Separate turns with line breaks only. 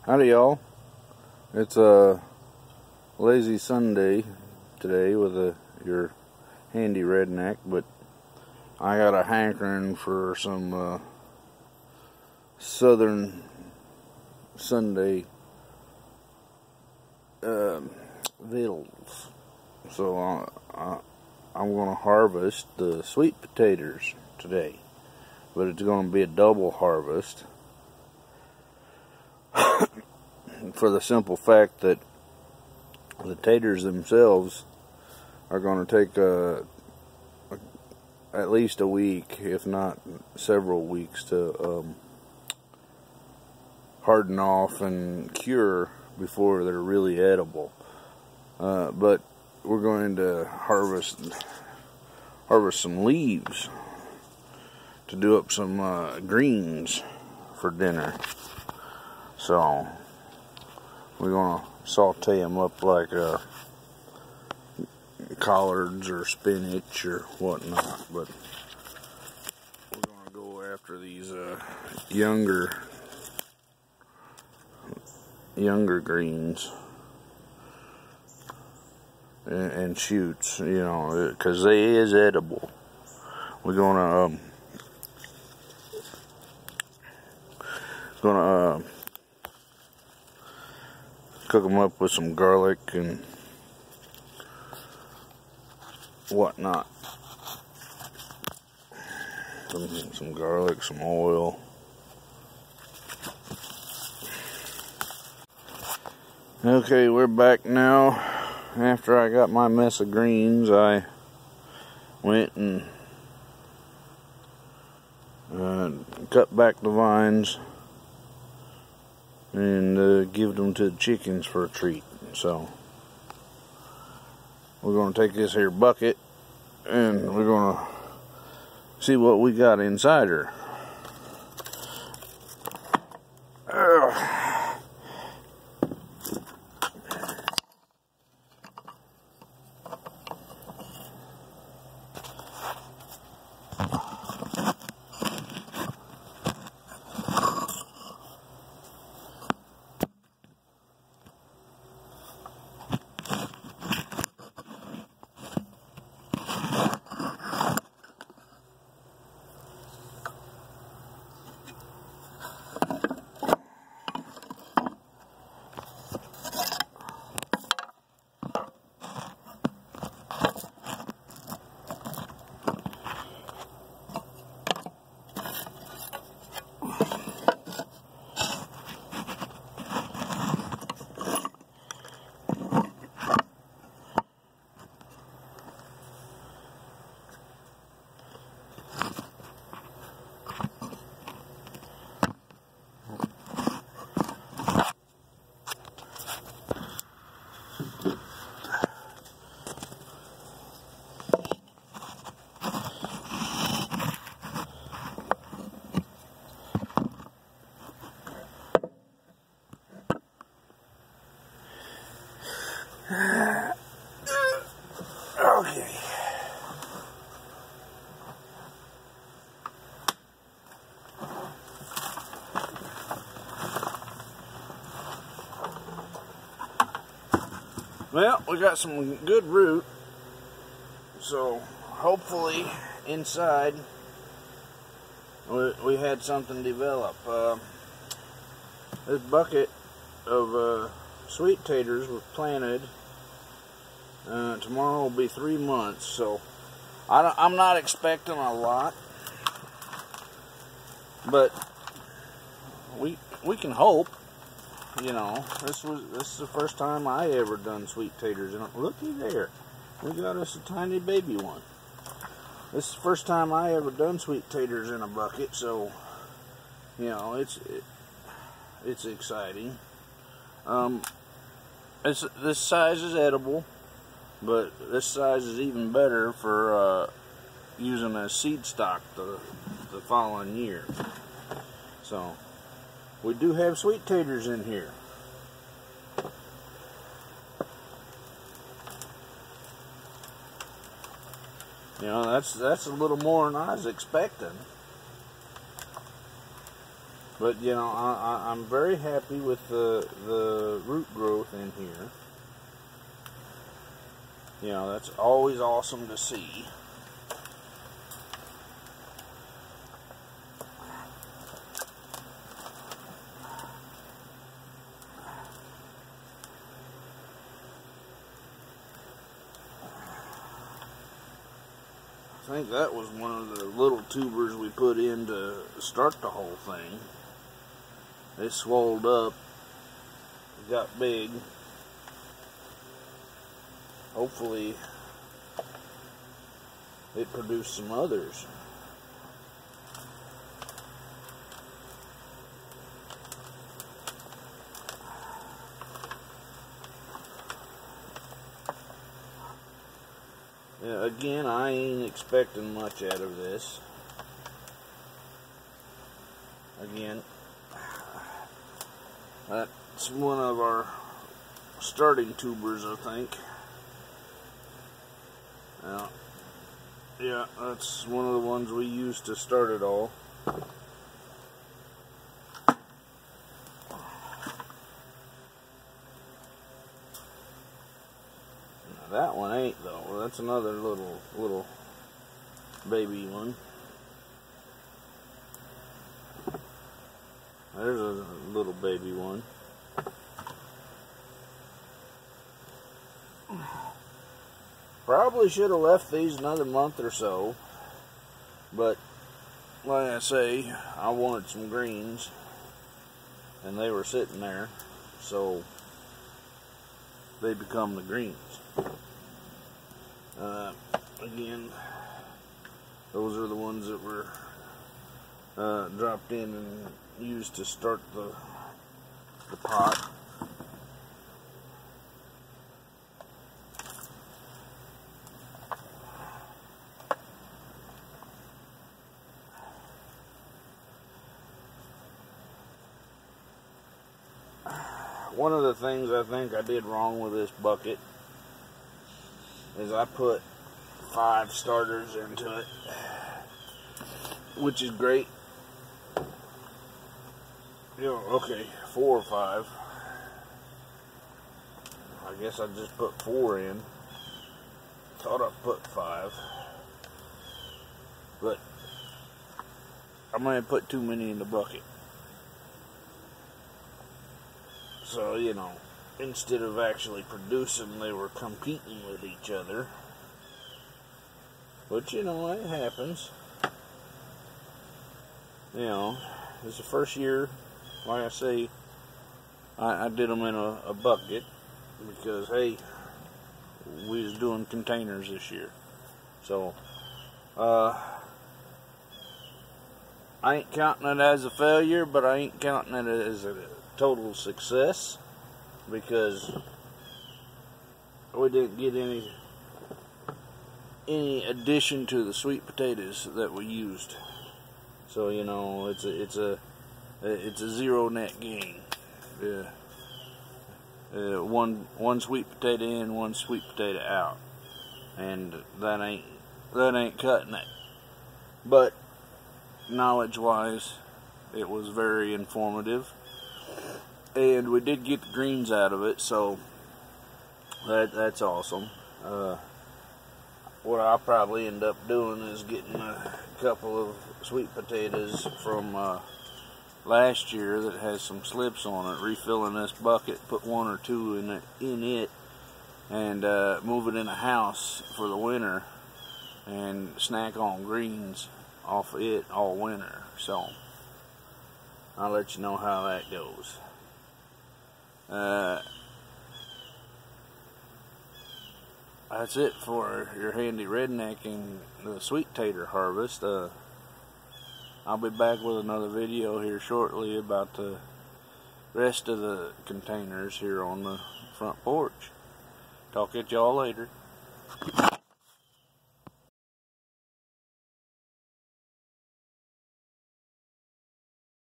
Howdy y'all. It's a lazy Sunday today with your handy redneck, but I got a hankering for some southern Sunday victuals. So I'm going to harvest the sweet potatoes today, but it's going to be a double harvest. For the simple fact that the taters themselves are going to take at least a week, if not several weeks, to harden off and cure before they're really edible. But we're going to harvest some leaves to do up some greens for dinner. So we're going to saute them up like collards or spinach or whatnot, but we're going to go after these younger greens and shoots, you know, because they is edible. We're going to cook them up with some garlic and whatnot. Some garlic, some oil. Okay, we're back now. After I got my mess of greens, I went and cut back the vines and give them to the chickens for a treat. So we're going to take this here bucket and we're going to see what we got inside her. Okay. Well, we got some good root, so hopefully inside we had something develop. This bucket of sweet taters was planted. Tomorrow will be 3 months, so I'm not expecting a lot, but we can hope. You know, this is the first time I ever done sweet taters, and looky there, we got us a tiny baby one. This is the first time I ever done sweet taters in a bucket, so you know it's exciting. This size is edible, but this size is even better for using as seed stock the following year. So we do have sweet taters in here. You know, that's a little more than I was expecting. But you know, I'm very happy with the root growth in here. You know, that's always awesome to see. I think that was one of the little tubers we put in to start the whole thing. They swelled up, got big. Hopefully it produced some others. Yeah, again, I ain't expecting much out of this. Again, that's one of our starting tubers, I think. Yeah, that's one of the ones we used to start it all. That one ain't though. Well, that's another little baby one. There's a little baby one. Probably should have left these another month or so, but like I say, I wanted some greens, and they were sitting there, so they become the greens. Again, those are the ones that were dropped in and used to start the pot. One of the things I think I did wrong with this bucket is I put 5 starters into it, which is great. You know, okay, 4 or 5. I guess I just put 4 in. Thought I put 5, but I might have put too many in the bucket. So, you know, instead of actually producing, they were competing with each other. But, you know, it happens. You know, it's the first year, like I say, I did them in a bucket because, hey, we was doing containers this year. So, I ain't counting it as a failure, but I ain't counting it as a total success, because we didn't get any addition to the sweet potatoes that we used. So, you know, it's a zero net gain. Yeah. One sweet potato in, one sweet potato out, and that ain't cutting it. But knowledge-wise, it was very informative. And we did get the greens out of it, so that's awesome. What I'll probably end up doing is getting a couple of sweet potatoes from last year that has some slips on it, refilling this bucket, put 1 or 2 in it, and move it in a house for the winter, and snack on greens off of it all winter. So I'll let you know how that goes. That's it for your handy redneck and the sweet tater harvest. I'll be back with another video here shortly about the rest of the containers here on the front porch. Talk at y'all later.